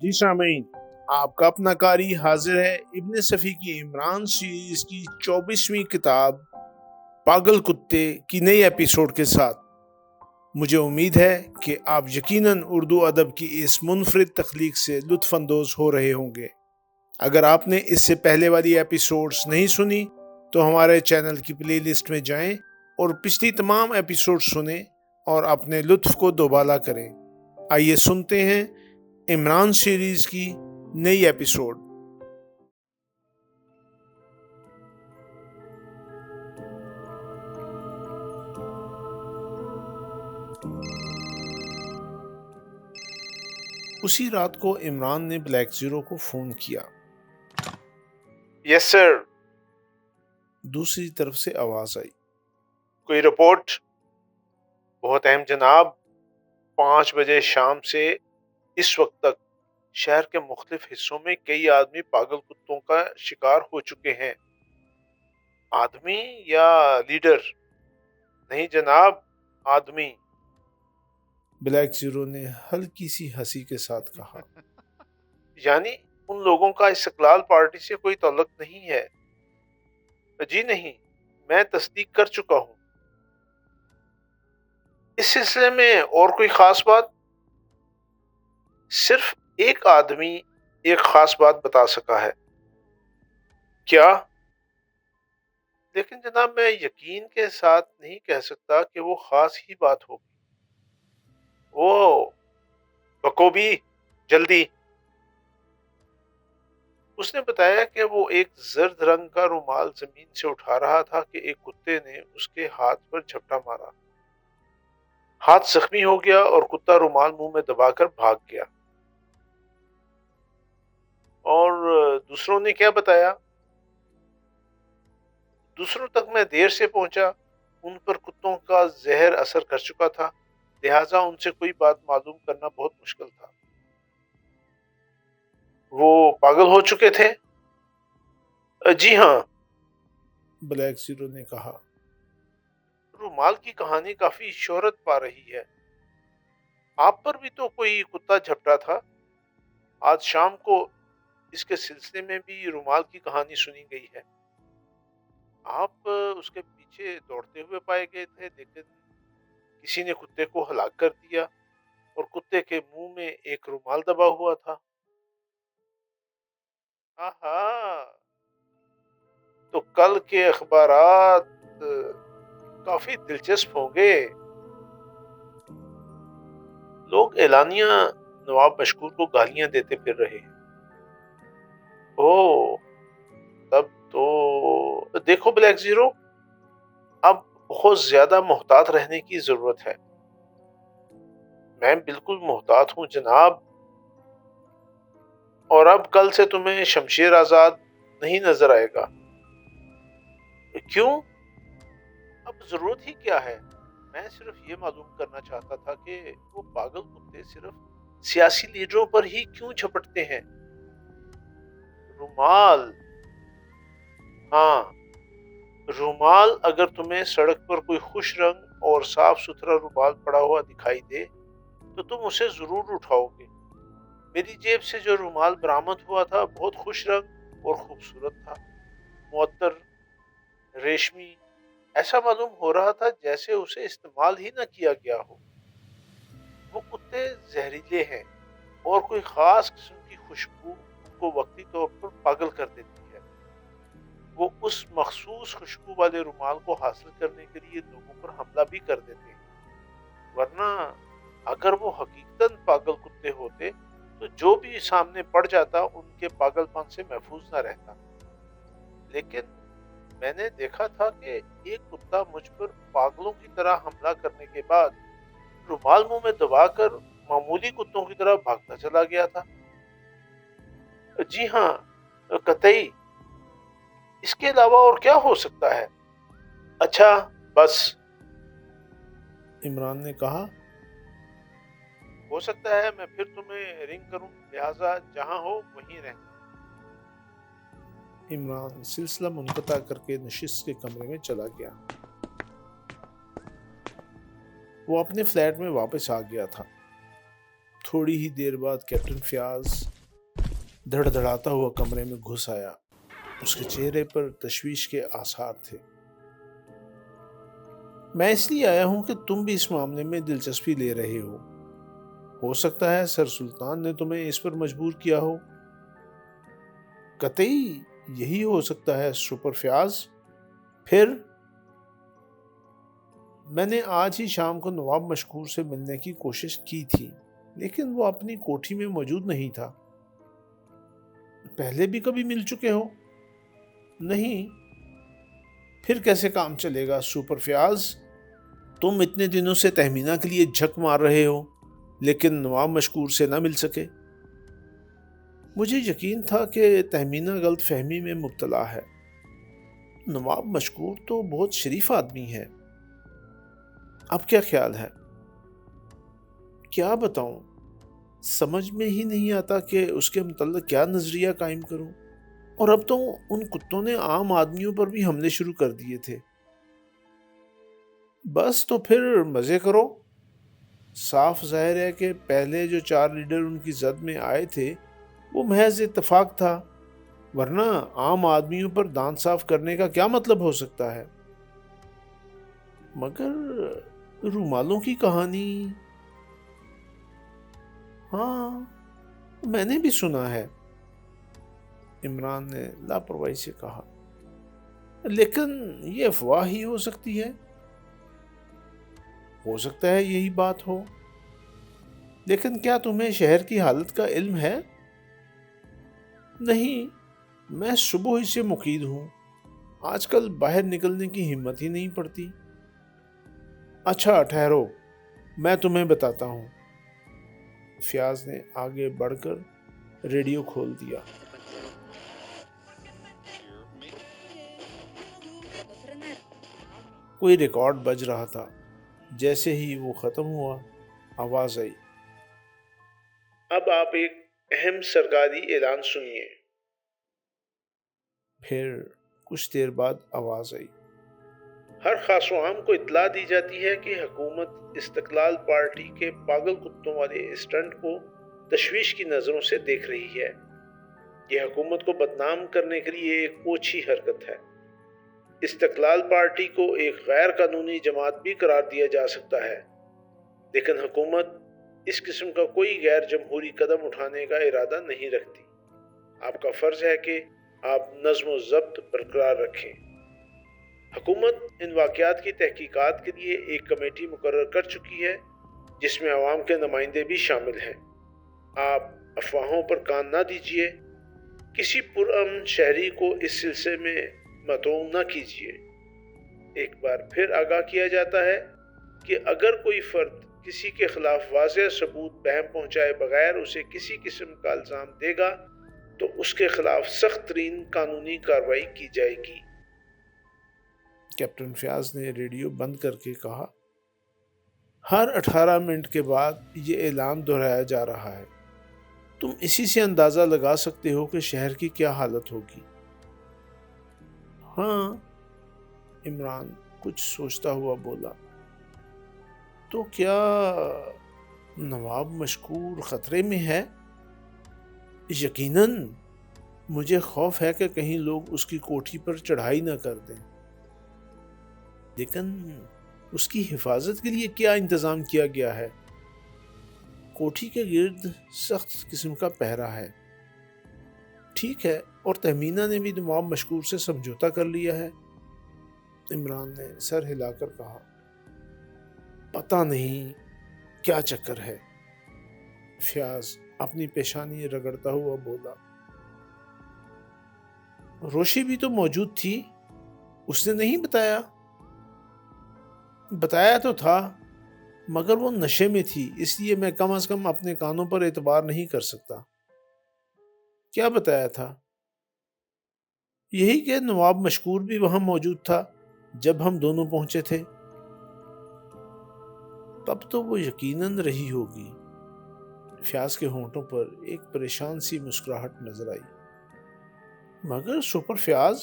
جی سامعین، آپ کا اپنا قاری حاضر ہے ابن صفی کی عمران سیریز کی 24ویں کتاب پاگل کتے کی نئی ایپیسوڈ کے ساتھ۔ مجھے امید ہے کہ آپ یقیناً اردو ادب کی اس منفرد تخلیق سے لطف اندوز ہو رہے ہوں گے۔ اگر آپ نے اس سے پہلے والی ایپیسوڈز نہیں سنی تو ہمارے چینل کی پلے لسٹ میں جائیں اور پچھلی تمام ایپیسوڈ سنیں اور اپنے لطف کو دوبالا کریں۔ آئیے سنتے ہیں عمران سیریز کی نئی ایپیسوڈ۔ اسی رات کو عمران نے بلیک زیرو کو فون کیا۔ یس سر۔ دوسری طرف سے آواز آئی۔ کوئی رپورٹ؟ بہت اہم جناب، 5 بجے شام سے اس وقت تک شہر کے مختلف حصوں میں کئی آدمی پاگل کتوں کا شکار ہو چکے ہیں۔ آدمی یا لیڈر؟ نہیں جناب، آدمی۔ بلیک زیرو نے ہلکی سی ہنسی کے ساتھ کہا۔ یعنی ان لوگوں کا استقلال پارٹی سے کوئی تعلق نہیں ہے؟ جی نہیں، میں تصدیق کر چکا ہوں۔ اس سلسلے میں اور کوئی خاص بات؟ صرف ایک آدمی ایک خاص بات بتا سکا ہے۔ کیا؟ لیکن جناب میں یقین کے ساتھ نہیں کہہ سکتا کہ وہ خاص ہی بات ہوگی۔ وہ بکوبی جلدی۔ اس نے بتایا کہ وہ ایک زرد رنگ کا رومال زمین سے اٹھا رہا تھا کہ ایک کتے نے اس کے ہاتھ پر جھپٹا مارا۔ ہاتھ زخمی ہو گیا اور کتا رومال منہ میں دبا کر بھاگ گیا۔ اور دوسروں نے کیا بتایا؟ دوسروں تک میں دیر سے پہنچا، ان پر کتوں کا زہر اثر کر چکا تھا، لہٰذا ان سے کوئی بات معلوم کرنا بہت مشکل تھا۔ وہ پاگل ہو چکے تھے؟ جی ہاں، بلیک زیرو نے کہا۔ رومال کی کہانی کافی شہرت پا رہی ہے۔ آپ پر بھی تو کوئی کتا جھپٹا تھا۔ آج شام کو اس کے سلسلے میں بھی رومال کی کہانی سنی گئی ہے۔ آپ اس کے پیچھے دوڑتے ہوئے پائے گئے تھے، لیکن کسی نے کتے کو ہلاک کر دیا اور کتے کے منہ میں ایک رومال دبا ہوا تھا۔ آہا، تو کل کے اخبارات کافی دلچسپ ہوں گے۔ لوگ اعلانیہ نواب مشکور کو گالیاں دیتے پھر رہے ہیں۔ اوہ، تب تو دیکھو بلیک زیرو، اب بہت زیادہ محتاط رہنے کی ضرورت ہے۔ میں بالکل محتاط ہوں جناب، اور اب کل سے تمہیں شمشیر آزاد نہیں نظر آئے گا۔ کیوں؟ اب ضرورت ہی کیا ہے؟ میں صرف یہ معلوم کرنا چاہتا تھا کہ وہ پاگل کتے صرف سیاسی لیڈروں پر ہی کیوں جھپٹتے ہیں؟ رومال، ہاں رومال، اگر تمہیں سڑک پر کوئی خوش رنگ اور صاف ستھرا رومال پڑا ہوا دکھائی دے تو تم اسے ضرور اٹھاؤ گے۔ میری جیب سے جو رومال برآمد ہوا تھا بہت خوش رنگ اور خوبصورت تھا، معطر، ریشمی، ایسا معلوم ہو رہا تھا جیسے اسے استعمال ہی نہ کیا گیا ہو۔ وہ کتے زہریلے ہیں اور کوئی خاص قسم کی خوشبو ان کو وقتی طور پر پاگل کر دیتی ہے۔ وہ اس مخصوص خوشبو والے رومال کو حاصل کرنے کے لیے لوگوں پر حملہ بھی کر دیتے ہیں، ورنہ اگر وہ حقیقتاً پاگل کتے ہوتے تو جو بھی سامنے پڑ جاتا ان کے پاگل پن سے محفوظ نہ رہتا۔ لیکن میں نے دیکھا تھا کہ ایک کتا مجھ پر پاگلوں کی طرح حملہ کرنے کے بعد رومال منہ میں دبا کر معمولی کتوں کی طرح بھاگتا چلا گیا تھا۔ جی ہاں، قطعی، اس کے علاوہ اور کیا ہو سکتا ہے؟ اچھا بس، عمران نے کہا۔ ہو سکتا ہے میں پھر تمہیں رنگ کروں، لہٰذا جہاں ہو وہیں رہنا۔ عمران سلسلہ منقطع کر کے نشست کے کمرے میں چلا گیا۔ وہ اپنے فلیٹ میں واپس آ گیا تھا۔ تھوڑی ہی دیر بعد کیپٹن فیاض دھڑ دھڑاتا ہوا کمرے میں گھس آیا۔ اس کے چہرے پر تشویش کے آثار تھے۔ میں اس لیے آیا ہوں کہ تم بھی اس معاملے میں دلچسپی لے رہے ہو سکتا ہے سر سلطان نے تمہیں اس پر مجبور کیا ہو۔ قطعی یہی ہو سکتا ہے سپر فیاض۔ پھر میں نے آج ہی شام کو نواب مشکور سے ملنے کی کوشش کی تھی، لیکن وہ اپنی کوٹھی میں موجود نہیں تھا۔ پہلے بھی کبھی مل چکے ہو؟ نہیں۔ پھر کیسے کام چلے گا سپر فیاض؟ تم اتنے دنوں سے تہمینہ کے لیے جھک مار رہے ہو، لیکن نواب مشکور سے نہ مل سکے۔ مجھے یقین تھا کہ تہمینہ غلط فہمی میں مبتلا ہے۔ نواب مشکور تو بہت شریف آدمی ہے۔ اب کیا خیال ہے؟ کیا بتاؤں، سمجھ میں ہی نہیں آتا کہ اس کے متعلق کیا نظریہ قائم کروں۔ اور اب تو ان کتوں نے عام آدمیوں پر بھی حملے شروع کر دیے تھے۔ بس تو پھر مزے کرو۔ صاف ظاہر ہے کہ پہلے جو 4 لیڈر ان کی زد میں آئے تھے وہ محض اتفاق تھا، ورنہ عام آدمیوں پر دانت صاف کرنے کا کیا مطلب ہو سکتا ہے؟ مگر رومالوں کی کہانی، ہاں میں نے بھی سنا ہے، عمران نے لاپرواہی سے کہا۔ لیکن یہ افواہ ہی ہو سکتی ہے۔ ہو سکتا ہے یہی بات ہو، لیکن کیا تمہیں شہر کی حالت کا علم ہے؟ نہیں، میں صبح ہی سے مقید ہوں، آج کل باہر نکلنے کی ہمت ہی نہیں پڑتی۔ اچھا ٹھہرو، میں تمہیں بتاتا ہوں۔ فیاض نے آگے بڑھ کر ریڈیو کھول دیا۔ کوئی ریکارڈ بج رہا تھا۔ جیسے ہی وہ ختم ہوا، آواز آئی، اب آپ ایک اہم سرکاری اعلان سنیے۔ پھر کچھ دیر بعد آواز آئی، ہر خاص و عام کو اطلاع دی جاتی ہے کہ حکومت استقلال پارٹی کے پاگل کتوں والے اسٹنٹ کو تشویش کی نظروں سے دیکھ رہی ہے۔ یہ حکومت کو بدنام کرنے کے لیے ایک اوچھی حرکت ہے۔ استقلال پارٹی کو ایک غیر قانونی جماعت بھی قرار دیا جا سکتا ہے، لیکن حکومت اس قسم کا کوئی غیر جمہوری قدم اٹھانے کا ارادہ نہیں رکھتی۔ آپ کا فرض ہے کہ آپ نظم و ضبط برقرار رکھیں۔ حکومت ان واقعات کی تحقیقات کے لیے ایک کمیٹی مقرر کر چکی ہے، جس میں عوام کے نمائندے بھی شامل ہیں۔ آپ افواہوں پر کان نہ دیجیے، کسی پرامن شہری کو اس سلسلے میں مدعو نہ کیجیے۔ ایک بار پھر آگاہ کیا جاتا ہے کہ اگر کوئی فرد کسی کے خلاف واضح ثبوت بہم پہنچائے بغیر اسے کسی قسم کا الزام دے گا تو اس کے خلاف سخت ترین قانونی کارروائی کی جائے گی۔ کیپٹن فیاض نے ریڈیو بند کر کے کہا، ہر 18 منٹ کے بعد یہ اعلان دہرایا جا رہا ہے۔ تم اسی سے اندازہ لگا سکتے ہو کہ شہر کی کیا حالت ہوگی۔ ہاں، عمران کچھ سوچتا ہوا بولا، تو کیا نواب مشکور خطرے میں ہے؟ یقیناً، مجھے خوف ہے کہ کہیں لوگ اس کی کوٹھی پر چڑھائی نہ کر دیں۔ لیکن اس کی حفاظت کے لیے کیا انتظام کیا گیا ہے؟ کوٹھی کے گرد سخت قسم کا پہرا ہے۔ ٹھیک ہے، اور تہمینہ نے بھی نواب مشکور سے سمجھوتا کر لیا ہے؟ عمران نے سر ہلا کر کہا، پتہ نہیں کیا چکر ہے۔ فیاض اپنی پیشانی رگڑتا ہوا بولا، روشی بھی تو موجود تھی، اس نے نہیں بتایا؟ بتایا تو تھا، مگر وہ نشے میں تھی، اس لیے میں کم از کم اپنے کانوں پر اعتبار نہیں کر سکتا۔ کیا بتایا تھا؟ یہی کہ نواب مشکور بھی وہاں موجود تھا جب ہم دونوں پہنچے تھے۔ تب تو وہ یقیناً رہی ہوگی۔ فیاض کے ہونٹوں پر ایک پریشان سی مسکراہٹ نظر آئی۔ مگر سپر فیاض،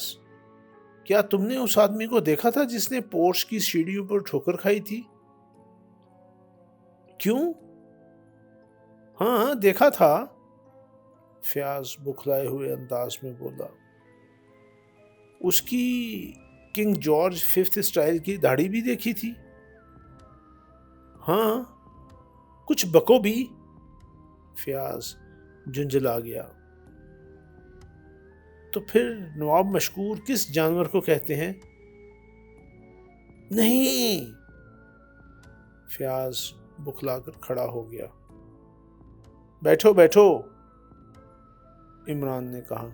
کیا تم نے اس آدمی کو دیکھا تھا جس نے پورش کی سیڑھیوں پر ٹھوکر کھائی تھی؟ کیوں؟ ہاں دیکھا تھا، فیاض بکھلائے ہوئے انداز میں بولا۔ اس کی کنگ جارج ففتھ اسٹائل کی داڑھی بھی دیکھی تھی؟ ہاں کچھ بکو بھی، فیاض جھنجھلا گیا۔ تو پھر نواب مشکور کس جانور کو کہتے ہیں؟ نہیں، فیاض بکھلا کر کھڑا ہو گیا۔ بیٹھو بیٹھو، عمران نے کہا۔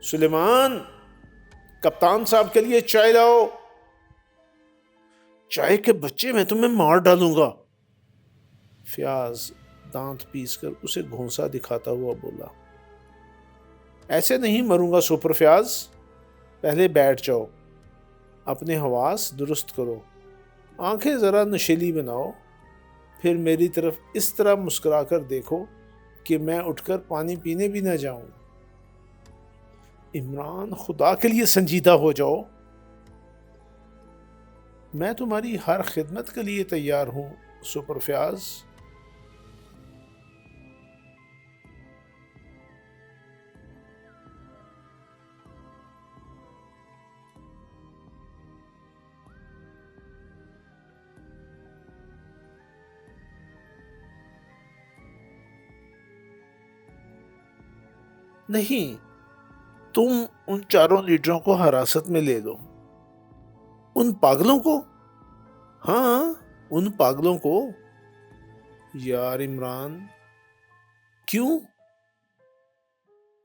سلیمان، کپتان صاحب کے لیے چائے لاؤ۔ چائے کے بچے، میں تمہیں مار ڈالوں گا، فیاض دانت پیس کر اسے گھونسا دکھاتا ہوا بولا۔ ایسے نہیں مروں گا سپر فیاض، پہلے بیٹھ جاؤ، اپنے حواس درست کرو، آنکھیں ذرا نشیلی بناؤ، پھر میری طرف اس طرح مسکرا کر دیکھو کہ میں اٹھ کر پانی پینے بھی نہ جاؤں۔ عمران، خدا کے لیے سنجیدہ ہو جاؤ، میں تمہاری ہر خدمت کے لیے تیار ہوں سپر فیاض۔ نہیں، تم ان چاروں لیڈروں کو حراست میں لے لو۔ ان پاگلوں کو؟ ہاں ان پاگلوں کو۔ یار عمران، کیوں؟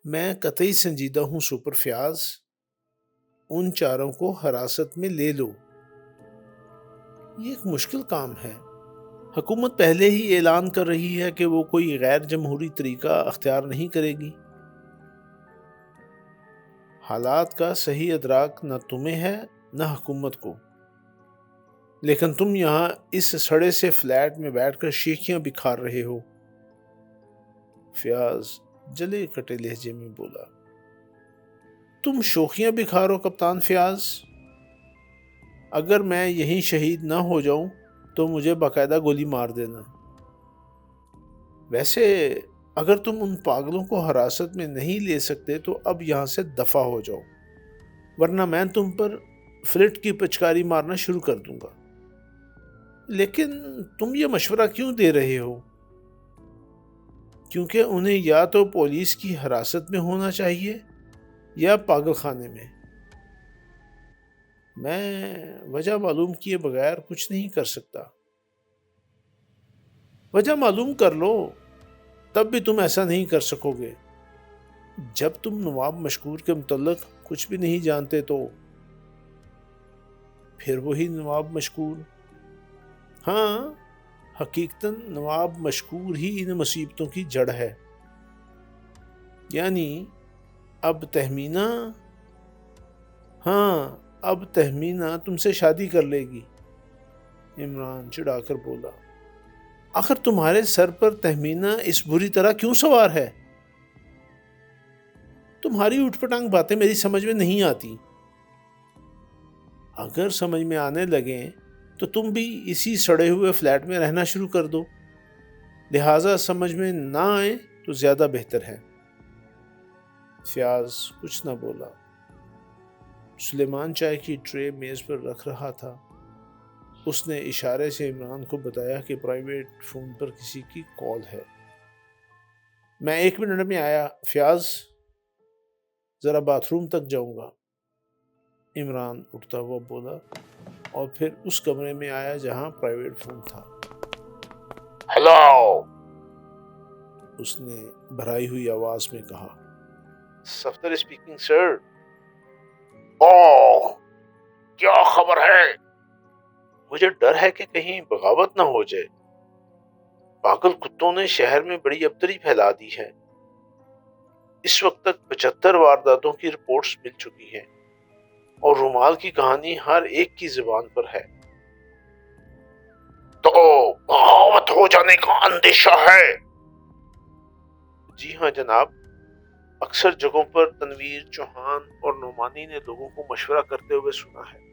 میں قطعی سنجیدہ ہوں سپر فیاض، ان چاروں کو حراست میں لے لو۔ یہ ایک مشکل کام ہے، حکومت پہلے ہی اعلان کر رہی ہے کہ وہ کوئی غیر جمہوری طریقہ اختیار نہیں کرے گی۔ حالات کا صحیح ادراک نہ تمہیں ہے نہ حکومت کو، لیکن تم یہاں اس سڑے سے فلیٹ میں بیٹھ کر شیخیاں بکھار رہے ہو، فیاض جلے کٹے لہجے میں بولا۔ تم شوخیاں بکھارو کپتان فیاض، اگر میں یہیں شہید نہ ہو جاؤں تو مجھے باقاعدہ گولی مار دینا۔ ویسے اگر تم ان پاگلوں کو حراست میں نہیں لے سکتے تو اب یہاں سے دفع ہو جاؤ، ورنہ میں تم پر فلٹ کی پچکاری مارنا شروع کر دوں گا۔ لیکن تم یہ مشورہ کیوں دے رہے ہو؟ کیونکہ انہیں یا تو پولیس کی حراست میں ہونا چاہیے یا پاگل خانے میں۔ میں وجہ معلوم کیے بغیر کچھ نہیں کر سکتا۔ وجہ معلوم کر لو، تب بھی تم ایسا نہیں کر سکو گے۔ جب تم نواب مشکور کے متعلق کچھ بھی نہیں جانتے تو پھر وہی نواب مشکور۔ ہاں حقیقتاً نواب مشکور ہی ان مصیبتوں کی جڑ ہے۔ یعنی اب تہمینہ، ہاں اب تہمینہ تم سے شادی کر لے گی، عمران چڑھا کر بولا۔ آخر تمہارے سر پر تہمینہ اس بری طرح کیوں سوار ہے؟ تمہاری اٹھ پٹانگ باتیں میری سمجھ میں نہیں آتی۔ اگر سمجھ میں آنے لگیں تو تم بھی اسی سڑے ہوئے فلیٹ میں رہنا شروع کر دو، لہٰذا سمجھ میں نہ آئے تو زیادہ بہتر ہے۔ فیاض کچھ نہ بولا۔ سلیمان چائے کی ٹرے میز پر رکھ رہا تھا۔ اس نے اشارے سے عمران کو بتایا کہ پرائیویٹ فون پر کسی کی کال ہے۔ میں 1 منٹ میں آیا فیاض، ذرا باتھ روم تک جاؤں گا، عمران اٹھتا ہوا بولا اور پھر اس کمرے میں آیا جہاں پرائیویٹ فون تھا۔ ہیلو، اس نے بھرائی ہوئی آواز میں کہا۔ صفدر اسپیکنگ سر۔ اوہ، کیا خبر ہے؟ مجھے ڈر ہے کہ کہیں بغاوت نہ ہو جائے۔ پاگل کتوں نے شہر میں بڑی ابتری پھیلا دی ہے۔ اس وقت تک 75 وارداتوں کی رپورٹس مل چکی ہیں اور رومال کی کہانی ہر ایک کی زبان پر ہے۔ تو بغاوت ہو جانے کا اندیشہ ہے؟ جی ہاں جناب، اکثر جگہوں پر تنویر، چوہان اور نعمانی نے لوگوں کو مشورہ کرتے ہوئے سنا ہے۔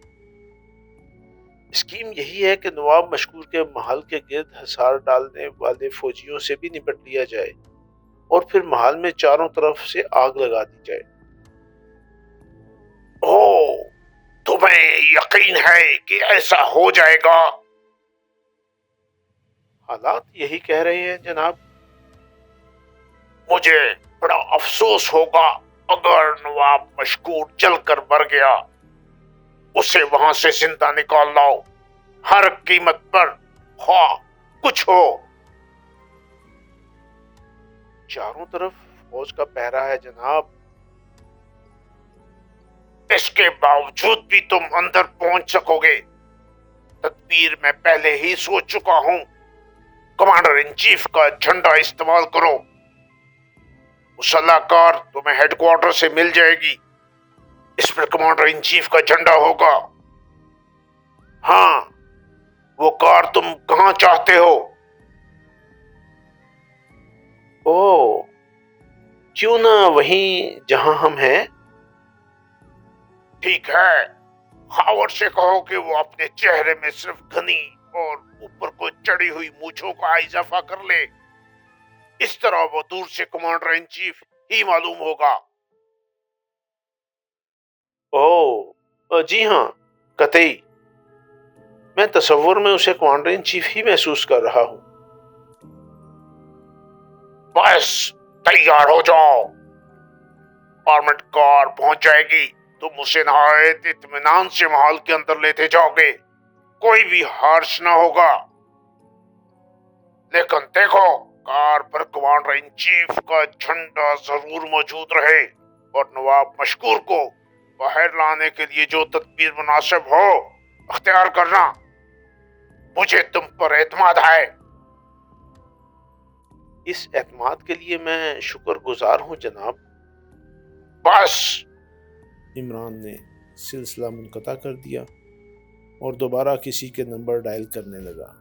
اسکیم یہی ہے کہ نواب مشکور کے محل کے گرد حصار ڈالنے والے فوجیوں سے بھی نپٹ لیا جائے اور پھر محل میں چاروں طرف سے آگ لگا دی جائے۔ او، تمہیں یقین ہے کہ ایسا ہو جائے گا؟ حالات یہی کہہ رہے ہیں جناب۔ مجھے بڑا افسوس ہوگا اگر نواب مشکور جل کر مر گیا۔ اسے وہاں سے زندہ نکال لاؤ، ہر قیمت پر، خواہ کچھ ہو۔ چاروں طرف فوج کا پہرا ہے جناب۔ اس کے باوجود بھی تم اندر پہنچ سکو گے؟ تدبیر میں پہلے ہی سوچ چکا ہوں۔ کمانڈر ان چیف کا جھنڈا استعمال کرو۔ مسلح کار تمہیں ہیڈ کوارٹر سے مل جائے گی، اس پر کمانڈر ان چیف کا جھنڈا ہوگا۔ ہاں، وہ کار تم کہاں چاہتے ہو؟ او، کیوں نہ وہیں جہاں ہم ہیں؟ ٹھیک ہے، خاور سے کہو کہ وہ اپنے چہرے میں صرف گھنی اور اوپر کو چڑھی ہوئی مونچھوں کا اضافہ کر لے، اس طرح وہ دور سے کمانڈر ان چیف ہی معلوم ہوگا۔ او جی ہاں، قطعی، میں تصور میں اسے کمانڈر ان چیف ہی محسوس کر رہا ہوں۔ بس تیار ہو جاؤ، آرمڈ کار پہنچ جائے گی، تم اسے نہایت اطمینان سے محل کے اندر لیتے جاؤ گے، کوئی بھی ہارش نہ ہوگا۔ لیکن دیکھو، کار پر کمانڈر ان چیف کا جھنڈا ضرور موجود رہے، اور نواب مشکور کو باہر لانے کے لیے جو تدبیر مناسب ہو اختیار کرنا۔ مجھے تم پر اعتماد ہے۔ اس اعتماد کے لیے میں شکر گزار ہوں جناب۔ بس، عمران نے سلسلہ منقطع کر دیا اور دوبارہ کسی کے نمبر ڈائل کرنے لگا۔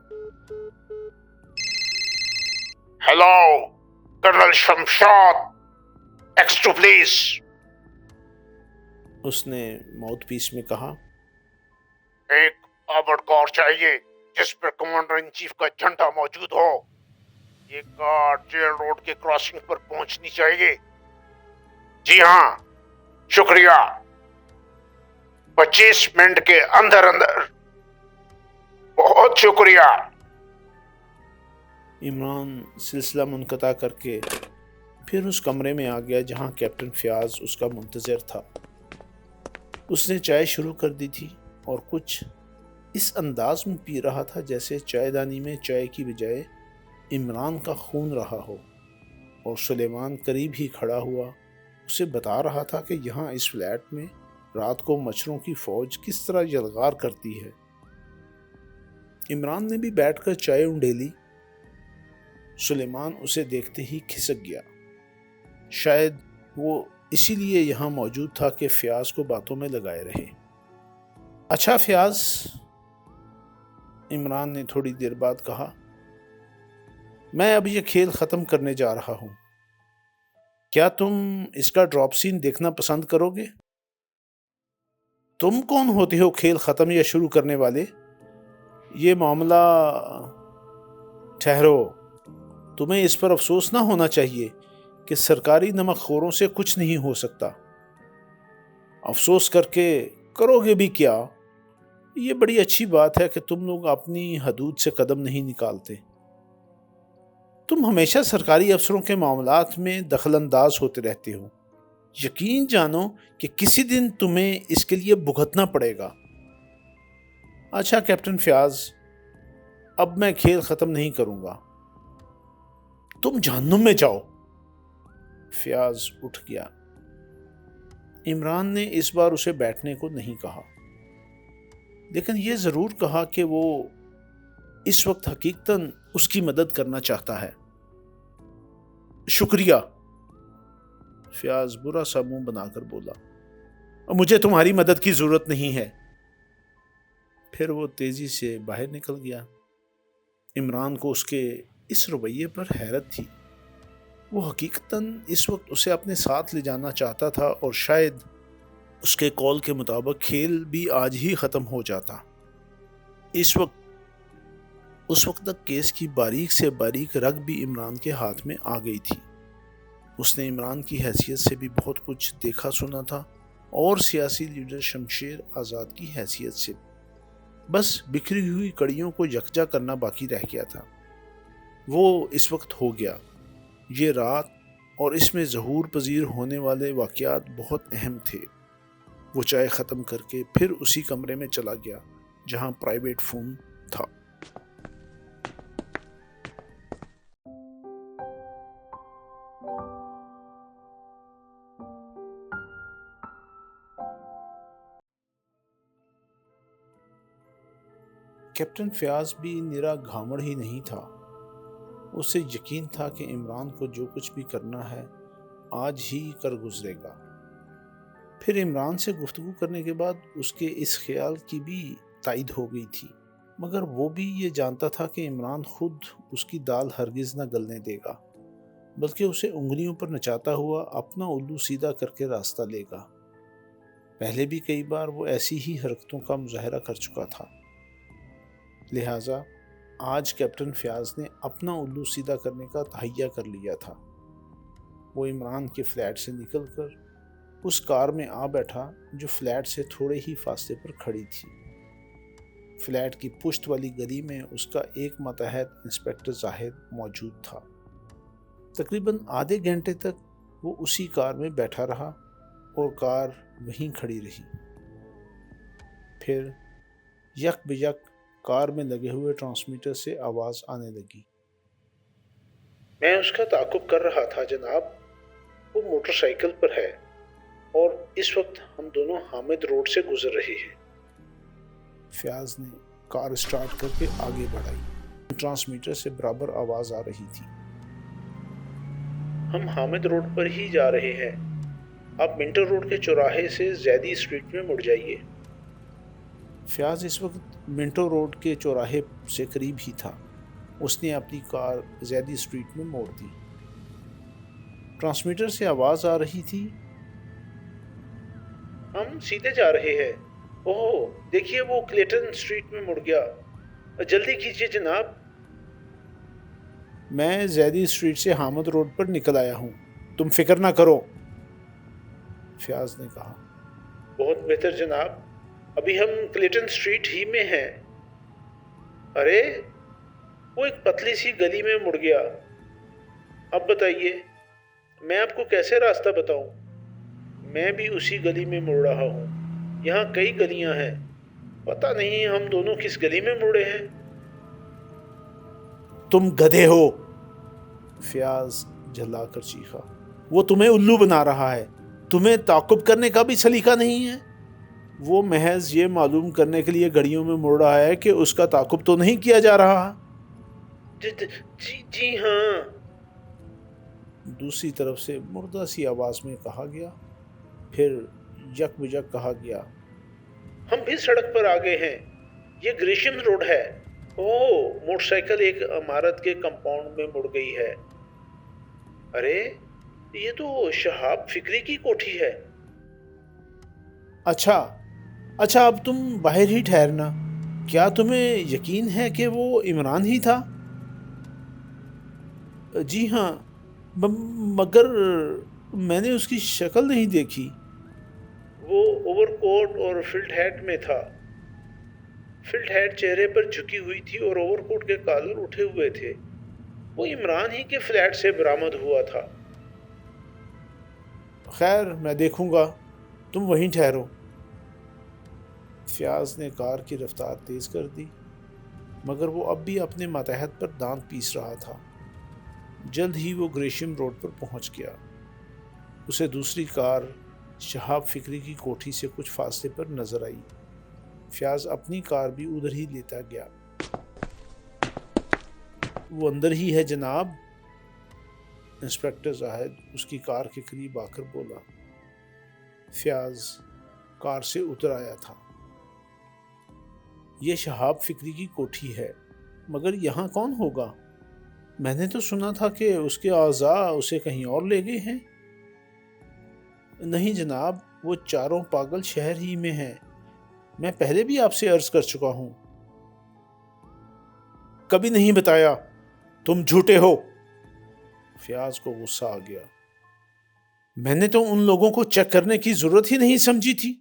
Hello, colonel Shamshad, X2 please. اس نے ماؤتھ پیس میں کہا۔ ایک آرمڈ کار چاہیے جس پر کمانڈر ان چیف کا جھنڈا موجود ہو۔ یہ کار جیل روڈ کے کراسنگ پر پہنچنی چاہیے۔ جی ہاں، شکریہ، 25 منٹ کے اندر اندر۔ بہت شکریہ۔ عمران سلسلہ منقطع کر کے پھر اس کمرے میں آ گیا جہاں کیپٹن فیاض اس کا منتظر تھا۔ اس نے چائے شروع کر دی تھی اور کچھ اس انداز میں پی رہا تھا جیسے چائے دانی میں چائے کی بجائے عمران کا خون رہا ہو، اور سلیمان قریب ہی کھڑا ہوا اسے بتا رہا تھا کہ یہاں اس فلیٹ میں رات کو مچھروں کی فوج کس طرح یلغار کرتی ہے۔ عمران نے بھی بیٹھ کر چائے انڈیلی۔ سلیمان اسے دیکھتے ہی کھسک گیا۔ شاید وہ اسی لیے یہاں موجود تھا کہ فیاض کو باتوں میں لگائے رہے۔ اچھا فیاض، عمران نے تھوڑی دیر بعد کہا، میں اب یہ کھیل ختم کرنے جا رہا ہوں، کیا تم اس کا ڈراپ سین دیکھنا پسند کرو گے؟ تم کون ہوتے ہو کھیل ختم یا شروع کرنے والے؟ یہ معاملہ… ٹھہرو، تمہیں اس پر افسوس نہ ہونا چاہیے کہ سرکاری نمک خوروں سے کچھ نہیں ہو سکتا۔ افسوس کر کے کرو گے بھی کیا؟ یہ بڑی اچھی بات ہے کہ تم لوگ اپنی حدود سے قدم نہیں نکالتے۔ تم ہمیشہ سرکاری افسروں کے معاملات میں دخل انداز ہوتے رہتے ہو۔ یقین جانو کہ کسی دن تمہیں اس کے لیے بھگتنا پڑے گا۔ اچھا کیپٹن فیاض، اب میں کھیل ختم نہیں کروں گا، تم جہنم میں جاؤ۔ فیاض اٹھ گیا۔ عمران نے اس بار اسے بیٹھنے کو نہیں کہا، لیکن یہ ضرور کہا کہ وہ اس وقت حقیقتاً اس کی مدد کرنا چاہتا ہے۔ شکریہ، فیاض برا سا منہ بنا کر بولا، مجھے تمہاری مدد کی ضرورت نہیں ہے۔ پھر وہ تیزی سے باہر نکل گیا۔ عمران کو اس کے اس رویے پر حیرت تھی۔ وہ حقیقتاً اس وقت اسے اپنے ساتھ لے جانا چاہتا تھا اور شاید اس کے قول کے مطابق کھیل بھی آج ہی ختم ہو جاتا۔ اس وقت تک کیس کی باریک سے باریک رگ بھی عمران کے ہاتھ میں آ گئی تھی۔ اس نے عمران کی حیثیت سے بھی بہت کچھ دیکھا سنا تھا اور سیاسی لیڈر شمشیر آزاد کی حیثیت سے بس بکھری ہوئی کڑیوں کو یکجا کرنا باقی رہ گیا تھا۔ وہ اس وقت ہو گیا۔ یہ رات اور اس میں ظہور پذیر ہونے والے واقعات بہت اہم تھے۔ وہ چائے ختم کر کے پھر اسی کمرے میں چلا گیا جہاں پرائیویٹ فون تھا۔ کیپٹن فیاض بھی نرا گھامڑ ہی نہیں تھا۔ اسے یقین تھا کہ عمران کو جو کچھ بھی کرنا ہے آج ہی کر گزرے گا۔ پھر عمران سے گفتگو کرنے کے بعد اس کے اس خیال کی بھی تائید ہو گئی تھی، مگر وہ بھی یہ جانتا تھا کہ عمران خود اس کی دال ہرگز نہ گلنے دے گا، بلکہ اسے انگلیوں پر نچاتا ہوا اپنا الو سیدھا کر کے راستہ لے گا۔ پہلے بھی کئی بار وہ ایسی ہی حرکتوں کا مظاہرہ کر چکا تھا، لہٰذا آج کیپٹن فیاض نے اپنا الو سیدھا کرنے کا تہیہ کر لیا تھا۔ وہ عمران کے فلیٹ سے نکل کر اس کار میں آ بیٹھا جو فلیٹ سے تھوڑے ہی فاصلے پر کھڑی تھی۔ فلیٹ کی پشت والی گلی میں اس کا ایک ماتحت انسپکٹر زاہد موجود تھا۔ تقریباً آدھے گھنٹے تک وہ اسی کار میں بیٹھا رہا اور کار وہیں کھڑی رہی۔ پھر یک بیک کار میں لگے ہوئے ٹرانسمیٹر سے آواز آنے لگی۔ میں اس کا تعاقب کر رہا تھا جناب، وہ موٹر سائیکل پر ہے اور اس وقت ہم دونوں حامد روڈ سے گزر رہے ہیں۔ فیاض نے کار سٹارٹ کر کے آگے بڑھائی۔ ٹرانسمیٹر سے برابر آواز آ رہی تھی۔ ہم حامد روڈ پر ہی جا رہے ہیں، آپ منٹر روڈ کے چوراہے سے زیدی اسٹریٹ میں مڑ جائیے۔ فیاض اس وقت منٹو روڈ کے چوراہے سے قریب ہی تھا۔ اس نے اپنی کار زیدی اسٹریٹ میں موڑ دی۔ ٹرانسمیٹر سے آواز آ رہی تھی، ہم سیدھے جا رہے ہیں، اوہ دیکھیے وہ کلیٹن اسٹریٹ میں مڑ گیا، جلدی کیجیے جناب۔ میں زیدی اسٹریٹ سے حامد روڈ پر نکل آیا ہوں، تم فکر نہ کرو، فیاض نے کہا۔ بہت بہتر جناب، ابھی ہم کلیٹن اسٹریٹ ہی میں ہیں۔ ارے وہ ایک پتلی سی گلی میں مڑ گیا۔ اب بتائیے میں آپ کو کیسے راستہ بتاؤں؟ میں بھی اسی گلی میں مڑ رہا ہوں، یہاں کئی گلیاں ہیں، پتہ نہیں ہم دونوں کس گلی میں مڑے ہیں۔ تم گدھے ہو، فیاض جھلا کر چیخا۔ وہ تمہیں الو بنا رہا ہے، تمہیں تعاقب کرنے کا بھی سلیقہ نہیں ہے۔ وہ محض یہ معلوم کرنے کے لیے گھڑیوں میں مڑ رہا ہے کہ اس کا تعاقب تو نہیں کیا جا رہا۔ جی ہاں، دوسری طرف سے مردہ سی آواز میں کہا گیا۔ پھر یک بجک کہا گیا، ہم بھی سڑک پر آ گئے ہیں، یہ گریشم روڈ ہے۔ اوہ موٹر سائیکل ایک عمارت کے کمپاؤنڈ میں مڑ گئی ہے۔ ارے یہ تو شہاب فکری کی کوٹھی ہے۔ اچھا اب تم باہر ہی ٹھہرنا، کیا تمہیں یقین ہے کہ وہ عمران ہی تھا؟ جی ہاں، مگر میں نے اس کی شکل نہیں دیکھی۔ وہ اوور کوٹ اور فلٹ ہیٹ میں تھا، فلٹ ہیٹ چہرے پر جھکی ہوئی تھی اور اوور کوٹ کے کالر اٹھے ہوئے تھے۔ وہ عمران ہی کے فلیٹ سے برآمد ہوا تھا۔ خیر میں دیکھوں گا، تم وہیں ٹھہرو۔ فیاض نے کار کی رفتار تیز کر دی، مگر وہ اب بھی اپنے ماتحت پر دانت پیس رہا تھا۔ جلد ہی وہ گریشم روڈ پر پہنچ گیا۔ اسے دوسری کار شہاب فکری کی کوٹھی سے کچھ فاصلے پر نظر آئی۔ فیاض اپنی کار بھی ادھر ہی لیتا گیا۔ وہ اندر ہی ہے جناب، انسپکٹر زاہد اس کی کار کے قریب آ کر بولا۔ فیاض کار سے اتر آیا تھا۔ یہ شہاب فکری کی کوٹھی ہے، مگر یہاں کون ہوگا؟ میں نے تو سنا تھا کہ اس کے اعضاء اسے کہیں اور لے گئے ہیں۔ نہیں جناب، وہ چاروں پاگل شہر ہی میں ہیں، میں پہلے بھی آپ سے عرض کر چکا ہوں۔ کبھی نہیں بتایا، تم جھوٹے ہو۔ فیاض کو غصہ آ گیا۔ میں نے تو ان لوگوں کو چیک کرنے کی ضرورت ہی نہیں سمجھی تھی۔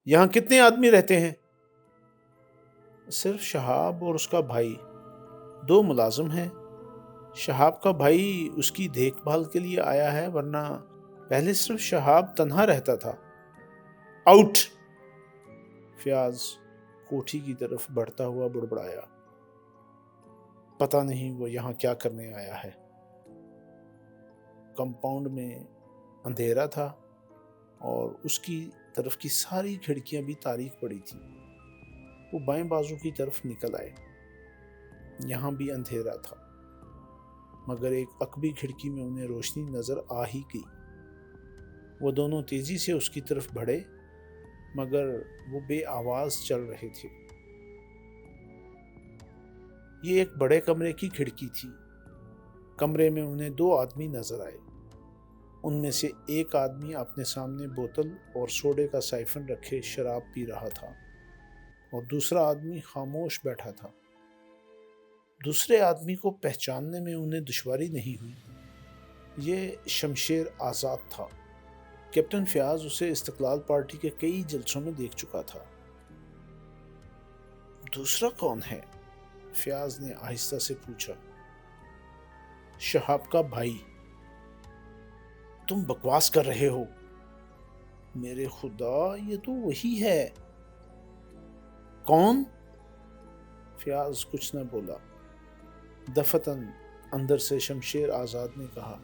یہاں کتنے آدمی رہتے ہیں؟ صرف شہاب اور اس کا بھائی، 2 ملازم ہیں۔ شہاب کا بھائی اس کی دیکھ بھال کے لیے آیا ہے، ورنہ پہلے صرف شہاب تنہا رہتا تھا۔ آؤٹ! فیاض کوٹھی کی طرف بڑھتا ہوا بڑبڑایا۔ پتہ نہیں وہ یہاں کیا کرنے آیا ہے۔ کمپاؤنڈ میں اندھیرا تھا اور اس کی طرف کی ساری کھڑکیاں بھی تاریک پڑی تھی۔ وہ بائیں بازو کی طرف نکل آئے۔ یہاں بھی اندھیرا تھا، مگر ایک عقبی کھڑکی میں انہیں روشنی نظر آ ہی گئی۔ وہ دونوں تیزی سے اس کی طرف بڑھے، مگر وہ بے آواز چل رہے تھے۔ یہ ایک بڑے کمرے کی کھڑکی تھی۔ کمرے میں انہیں 2 آدمی نظر آئے۔ ان میں سے ایک آدمی اپنے سامنے بوتل اور سوڈے کا سائفن رکھے شراب پی رہا تھا اور دوسرا آدمی خاموش بیٹھا تھا۔ دوسرے آدمی کو پہچاننے میں انہیں دشواری نہیں ہوئی۔ یہ شمشیر آزاد تھا۔ کیپٹن فیاض اسے استقلال پارٹی کے کئی جلسوں میں دیکھ چکا تھا۔ دوسرا کون ہے؟ فیاض نے آہستہ سے پوچھا۔ شہاب کا بھائی۔ تم بکواس کر رہے ہو۔ میرے خدا، یہ تو وہی ہے۔ کون؟ فیاض کچھ نہ بولا۔ دفتن اندر سے شمشیر آزاد نے کہا،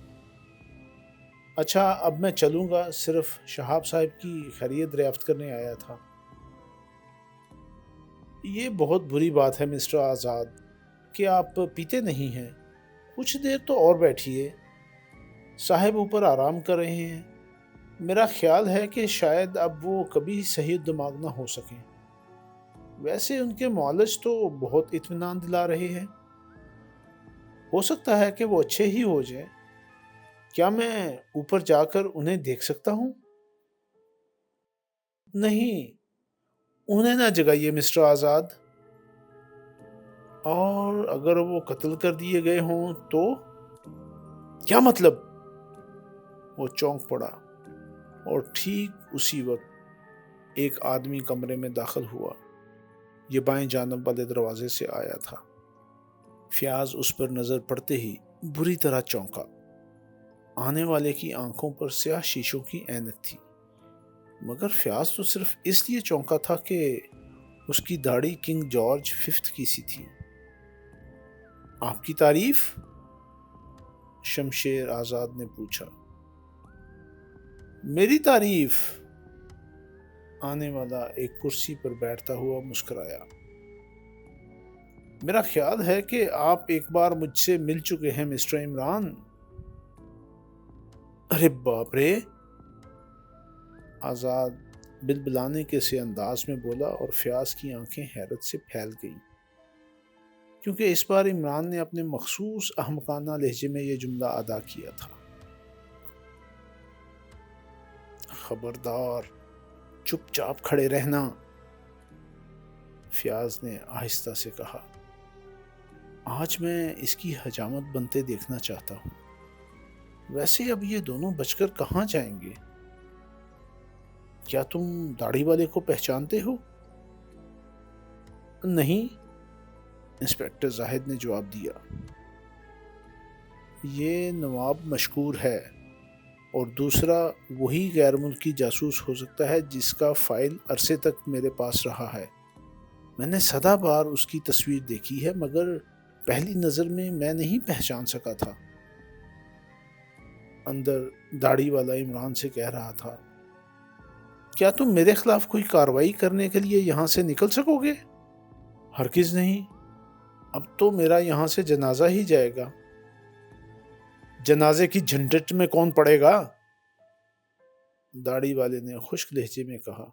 اچھا اب میں چلوں گا، صرف شہاب صاحب کی خیریت دریافت کرنے آیا تھا۔ یہ بہت بری بات ہے مسٹر آزاد کہ آپ پیتے نہیں ہیں۔ کچھ دیر تو اور بیٹھیے، صاحب اوپر آرام کر رہے ہیں۔ میرا خیال ہے کہ شاید اب وہ کبھی صحیح دماغ نہ ہو سکیں۔ ویسے ان کے معالج تو بہت اطمینان دلا رہے ہیں۔ ہو سکتا ہے کہ وہ اچھے ہی ہو جائیں۔ کیا میں اوپر جا کر انہیں دیکھ سکتا ہوں؟ نہیں، انہیں نہ جگائیے مسٹر آزاد۔ اور اگر وہ قتل کر دیے گئے ہوں تو؟ کیا مطلب؟ وہ چونک پڑا اور ٹھیک اسی وقت ایک آدمی کمرے میں داخل ہوا۔ یہ بائیں جانب والے دروازے سے آیا تھا۔ فیاض اس پر نظر پڑتے ہی بری طرح چونکا۔ آنے والے کی آنکھوں پر سیاہ شیشوں کی اینک تھی، مگر فیاض تو صرف اس لیے چونکا تھا کہ اس کی داڑھی کنگ جارج 5 کی سی تھی۔ آپ کی تعریف؟ شمشیر آزاد نے پوچھا۔ میری تعریف؟ آنے والا ایک کرسی پر بیٹھتا ہوا مسکرایا۔ میرا خیال ہے کہ آپ ایک بار مجھ سے مل چکے ہیں مسٹر عمران۔ ارے باپ رے! آزاد بلبلانے کے سے انداز میں بولا اور فیاض کی آنکھیں حیرت سے پھیل گئیں، کیونکہ اس بار عمران نے اپنے مخصوص احمقانہ لہجے میں یہ جملہ ادا کیا تھا۔ خبردار، چپ چاپ کھڑے رہنا، فیاض نے آہستہ سے کہا۔ آج میں اس کی حجامت بنتے دیکھنا چاہتا ہوں۔ ویسے اب یہ دونوں بچ کر کہاں جائیں گے؟ کیا تم داڑھی والے کو پہچانتے ہو؟ نہیں، انسپکٹر زاہد نے جواب دیا۔ یہ نواب مشکور ہے، اور دوسرا وہی غیر ملکی جاسوس ہو سکتا ہے جس کا فائل عرصے تک میرے پاس رہا ہے۔ میں نے 100 بار اس کی تصویر دیکھی ہے، مگر پہلی نظر میں نہیں پہچان سکا تھا۔ اندر داڑھی والا عمران سے کہہ رہا تھا، کیا تم میرے خلاف کوئی کارروائی کرنے کے لیے یہاں سے نکل سکو گے؟ ہرگز نہیں، اب تو میرا یہاں سے جنازہ ہی جائے گا۔ جنازے کی جھنجٹ میں کون پڑے گا؟ داڑھی والے نے خشک لہجے میں کہا۔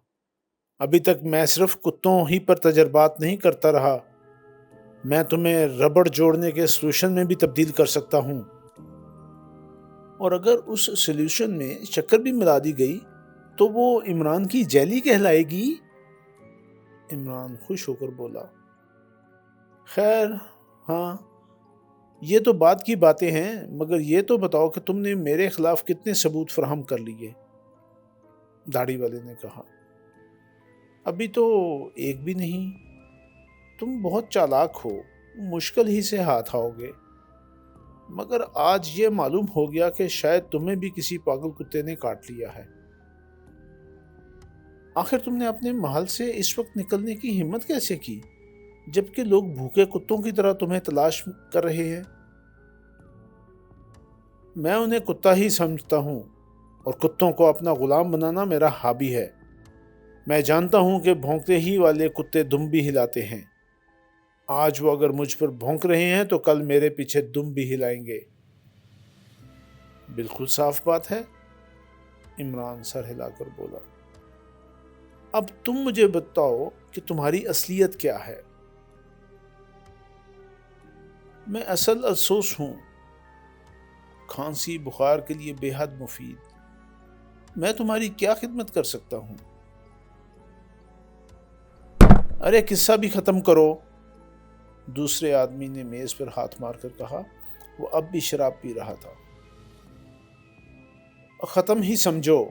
ابھی تک میں صرف کتوں ہی پر تجربات نہیں کرتا رہا، میں تمہیں ربڑ جوڑنے کے سلوشن میں بھی تبدیل کر سکتا ہوں۔ اور اگر اس سلوشن میں شکر بھی ملا دی گئی تو وہ عمران کی جیلی کہلائے گی؟ عمران خوش ہو کر بولا۔ خیر ہاں، یہ تو بات کی باتیں ہیں، مگر یہ تو بتاؤ کہ تم نے میرے خلاف کتنے ثبوت فراہم کر لیے؟ داڑھی والے نے کہا۔ ابھی تو ایک بھی نہیں۔ تم بہت چالاک ہو، مشکل ہی سے ہاتھ آؤ گے، مگر آج یہ معلوم ہو گیا کہ شاید تمہیں بھی کسی پاگل کتے نے کاٹ لیا ہے۔ آخر تم نے اپنے محل سے اس وقت نکلنے کی ہمت کیسے کی، جبکہ لوگ بھوکے کتوں کی طرح تمہیں تلاش کر رہے ہیں؟ میں انہیں کتا ہی سمجھتا ہوں، اور کتوں کو اپنا غلام بنانا میرا ہابی ہے۔ میں جانتا ہوں کہ بھونکتے ہی والے کتے دم بھی ہلاتے ہیں۔ آج وہ اگر مجھ پر بھونک رہے ہیں تو کل میرے پیچھے دم بھی ہلائیں گے۔ بالکل صاف بات ہے، عمران سر ہلا کر بولا۔ اب تم مجھے بتاؤ کہ تمہاری اصلیت کیا ہے؟ میں اصل افسوس ہوں، کھانسی بخار کے لیے بے حد مفید۔ میں تمہاری کیا خدمت کر سکتا ہوں؟ ارے قصہ بھی ختم کرو، دوسرے آدمی نے میز پر ہاتھ مار کر کہا۔ وہ اب بھی شراب پی رہا تھا۔ ختم ہی سمجھو،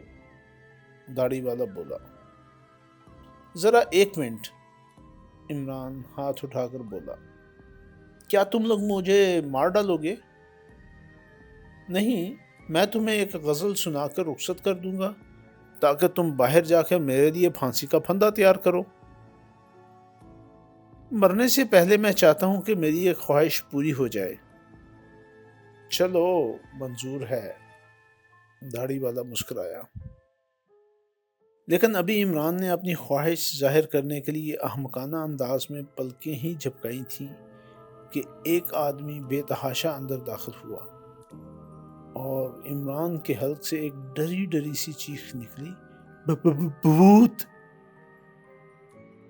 داڑھی والا بولا۔ ذرا ایک منٹ، عمران ہاتھ اٹھا کر بولا۔ کیا تم لوگ مجھے مار ڈالو گے؟ نہیں، میں تمہیں ایک غزل سنا کر رخصت کر دوں گا تاکہ تم باہر جا کر میرے لیے پھانسی کا پھندا تیار کرو۔ مرنے سے پہلے میں چاہتا ہوں کہ میری ایک خواہش پوری ہو جائے۔ چلو منظور ہے، داڑھی والا مسکرایا۔ لیکن ابھی عمران نے اپنی خواہش ظاہر کرنے کے لیے احمقانہ انداز میں پلکیں ہی جھپکائی تھیں کہ ایک آدمی بے تحاشا اندر داخل ہوا، اور عمران کے حلق سے ایک ڈری ڈری سی چیخ نکلی، بھوت!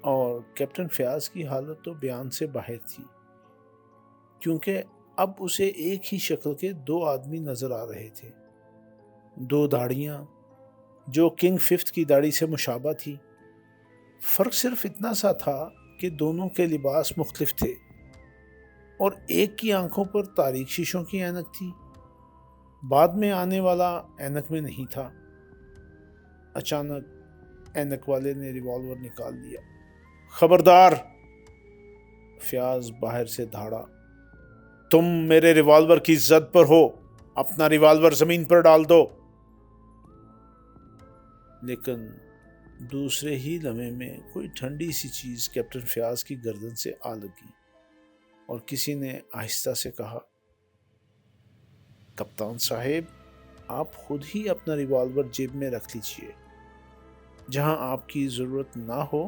اور کیپٹن فیاض کی حالت تو بیان سے باہر تھی، کیونکہ اب اسے ایک ہی شکل کے دو آدمی نظر آ رہے تھے، دو داڑیاں جو کنگ ففتھ کی داڑھی سے مشابہ تھی۔ فرق صرف اتنا سا تھا کہ دونوں کے لباس مختلف تھے، اور ایک کی آنکھوں پر تاریک شیشوں کی اینک تھی، بعد میں آنے والا اینک میں نہیں تھا۔ اچانک اینک والے نے ریوالور نکال لیا۔ خبردار! فیاض باہر سے دھاڑا۔ تم میرے ریوالور کی زد پر ہو، اپنا ریوالور زمین پر ڈال دو۔ لیکن دوسرے ہی لمحے میں کوئی ٹھنڈی سی چیز کیپٹن فیاض کی گردن سے آ لگی، اور کسی نے آہستہ سے کہا، کپتان صاحب، آپ خود ہی اپنا ریوالور جیب میں رکھ لیجئے۔ جہاں آپ کی ضرورت نہ ہو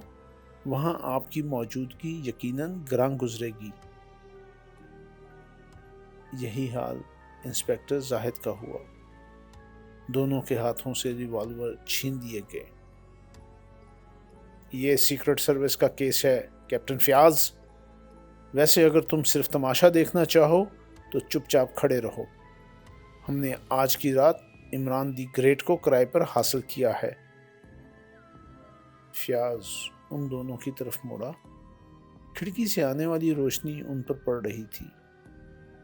وہاں آپ کی موجودگی یقیناً گراں گزرے گی۔ یہی حال انسپیکٹر زاہد کا ہوا۔ دونوں کے ہاتھوں سے ریوالور چھین دیے گئے۔ یہ سیکرٹ سروس کا کیس ہے کیپٹن فیاض، ویسے اگر تم صرف تماشا دیکھنا چاہو تو چپ چاپ کھڑے رہو۔ ہم نے آج کی رات عمران دی گریٹ کو کرائے پر حاصل کیا ہے۔ فیاض ان دونوں کی طرف مڑا۔ کھڑکی سے آنے والی روشنی ان پر پڑ رہی تھی۔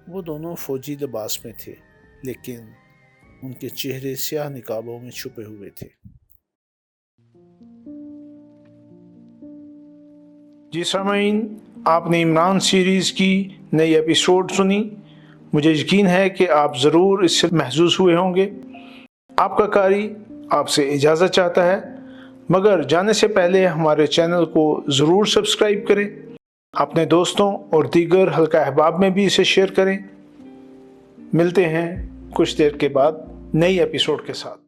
وہ دونوں فوجی لباس میں تھے، لیکن ان کے چہرے سیاہ نقابوں میں چھپے ہوئے تھے۔ جی سامعین، آپ نے عمران سیریز کی نئی ایپیسوڈ سنی۔ مجھے یقین ہے کہ آپ ضرور اس سے محظوظ ہوئے ہوں گے۔ آپ کا قاری آپ سے اجازت چاہتا ہے، مگر جانے سے پہلے ہمارے چینل کو ضرور سبسکرائب کریں، اپنے دوستوں اور دیگر حلقہ احباب میں بھی اسے شیئر کریں۔ ملتے ہیں کچھ دیر کے بعد نئی ایپیسوڈ کے ساتھ۔